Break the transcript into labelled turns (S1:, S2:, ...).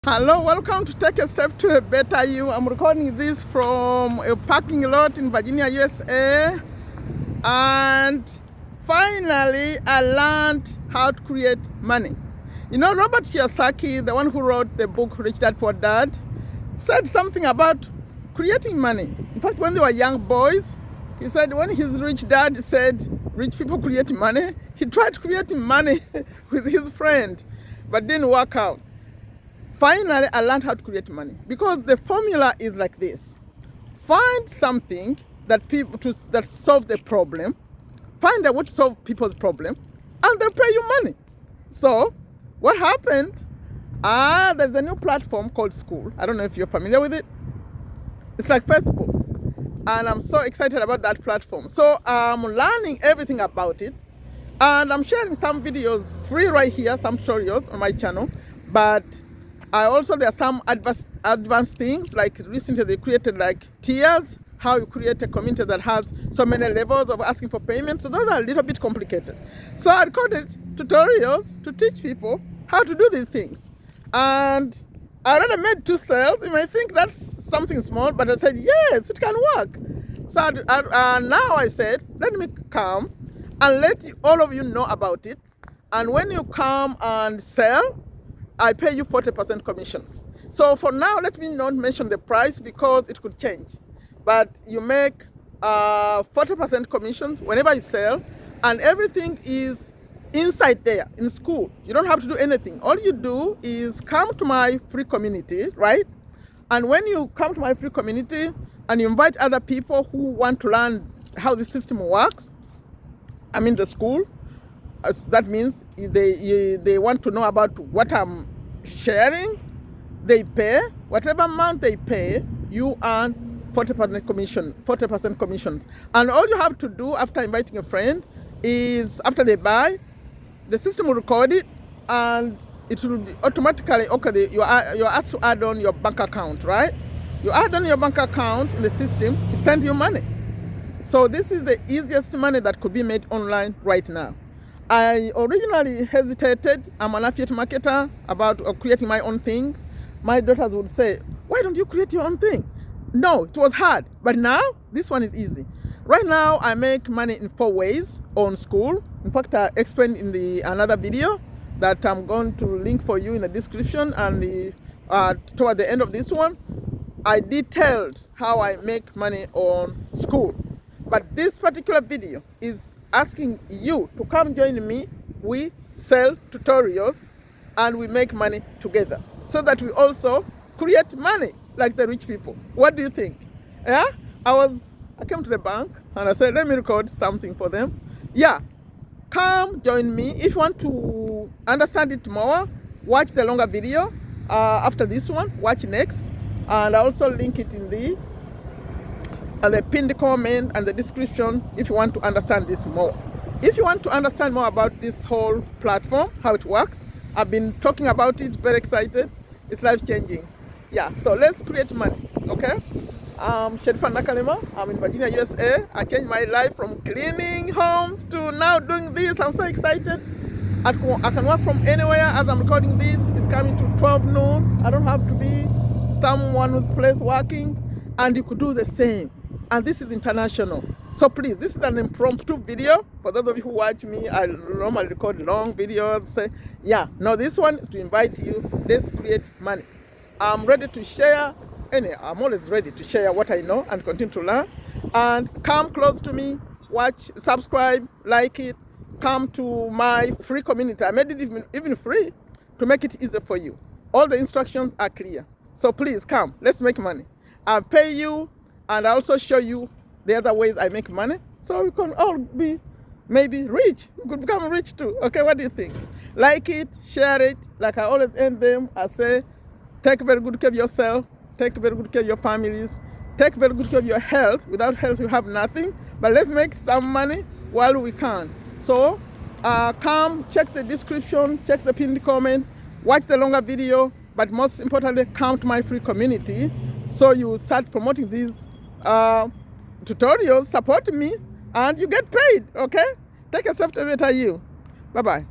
S1: Hello, welcome to Take a Step to a Better You. I'm recording this from a parking lot in Virginia, USA. And finally, I learned how to create money. You know, Robert Kiyosaki, the one who wrote the book Rich Dad Poor Dad, said something about creating money. In fact, when they were young boys, he said when his rich dad said rich people create money, he tried creating money with his friend, but didn't work out. Finally, I learned how to create money because the formula is like this. Find something that solve the problem, find out what to solve people's problem, and they'll pay you money. So what happened? There's a new platform called Skool. I don't know if you're familiar with it. It's like Facebook. And I'm so excited about that platform. So I'm learning everything about it. And I'm sharing some videos free right here, some tutorials on my channel. But there are some advanced things, like recently they created like tiers, how you create a community that has so many levels of asking for payment. So those are a little bit complicated. So I recorded tutorials to teach people how to do these things. And I already made 2 sales. You might think that's something small, but I said, yes, it can work. So now I said, let me come and let all of you know about it. And when you come and sell, I pay you 40% commissions. So for now, let me not mention the price because it could change. But you make 40% commissions whenever you sell, and everything is inside there in Skool. You don't have to do anything. All you do is come to my free community, right? And when you come to my free community and you invite other people who want to learn how the system works, I mean the Skool, that means they want to know about what I'm sharing. They pay whatever amount they pay. You earn 40% commissions. And all you have to do after inviting a friend is, after they buy, the system will record it, and it will be automatically you're asked to add on your bank account, right? You add on your bank account in the system, it sends you money. So this is the easiest money that could be made online right now. I originally hesitated. I'm an affiliate marketer about creating my own thing. My daughters would say, why don't you create your own thing? No, it was hard. But now, this one is easy. Right now, I make money in 4 ways on Skool. In fact, I explained in another video that I'm going to link for you in the description, and toward the end of this one, I detailed how I make money on Skool. But this particular video is asking you to come join me. We sell tutorials and we make money together so that we also create money like the rich people. What do you think? Yeah? I came to the bank and I said, let me record something for them. Yeah, come join me. If you want to understand it more, watch the longer video. After this one, watch next. And I also link it in the pinned comment and the description if you want to understand this more. If you want to understand more about this whole platform, how it works, I've been talking about it, very excited. It's life-changing. Yeah, so let's create money, okay? Sherifa Nakalema. I'm in Virginia, USA. I changed my life from cleaning homes to now doing this. I'm so excited. I can work from anywhere. As I'm recording this, it's coming to 12 noon. I don't have to be someone's place working, and you could do the same. And this is international. So please, this is an impromptu video. For those of you who watch me, I normally record long videos. This one is to invite you. Let's create money. I'm ready to share. I'm always ready to share what I know and continue to learn. And come close to me, watch, subscribe, like it. Come to my free community. I made it even free to make it easier for you. All the instructions are clear. So please come, let's make money. I'll pay you, and I'll also show you the other ways I make money, so we can all be maybe rich. We could become rich too. Okay, what do you think? Like it, share it. Like I always end them, I say, take very good care of yourself, take very good care of your families, take very good care of your health. Without health, you have nothing. But let's make some money while we can. So come, check the description, check the pinned comment, watch the longer video, but most importantly, come to my free community so you start promoting these tutorials, support me, and you get paid, okay? Take a step to better you. Bye-bye.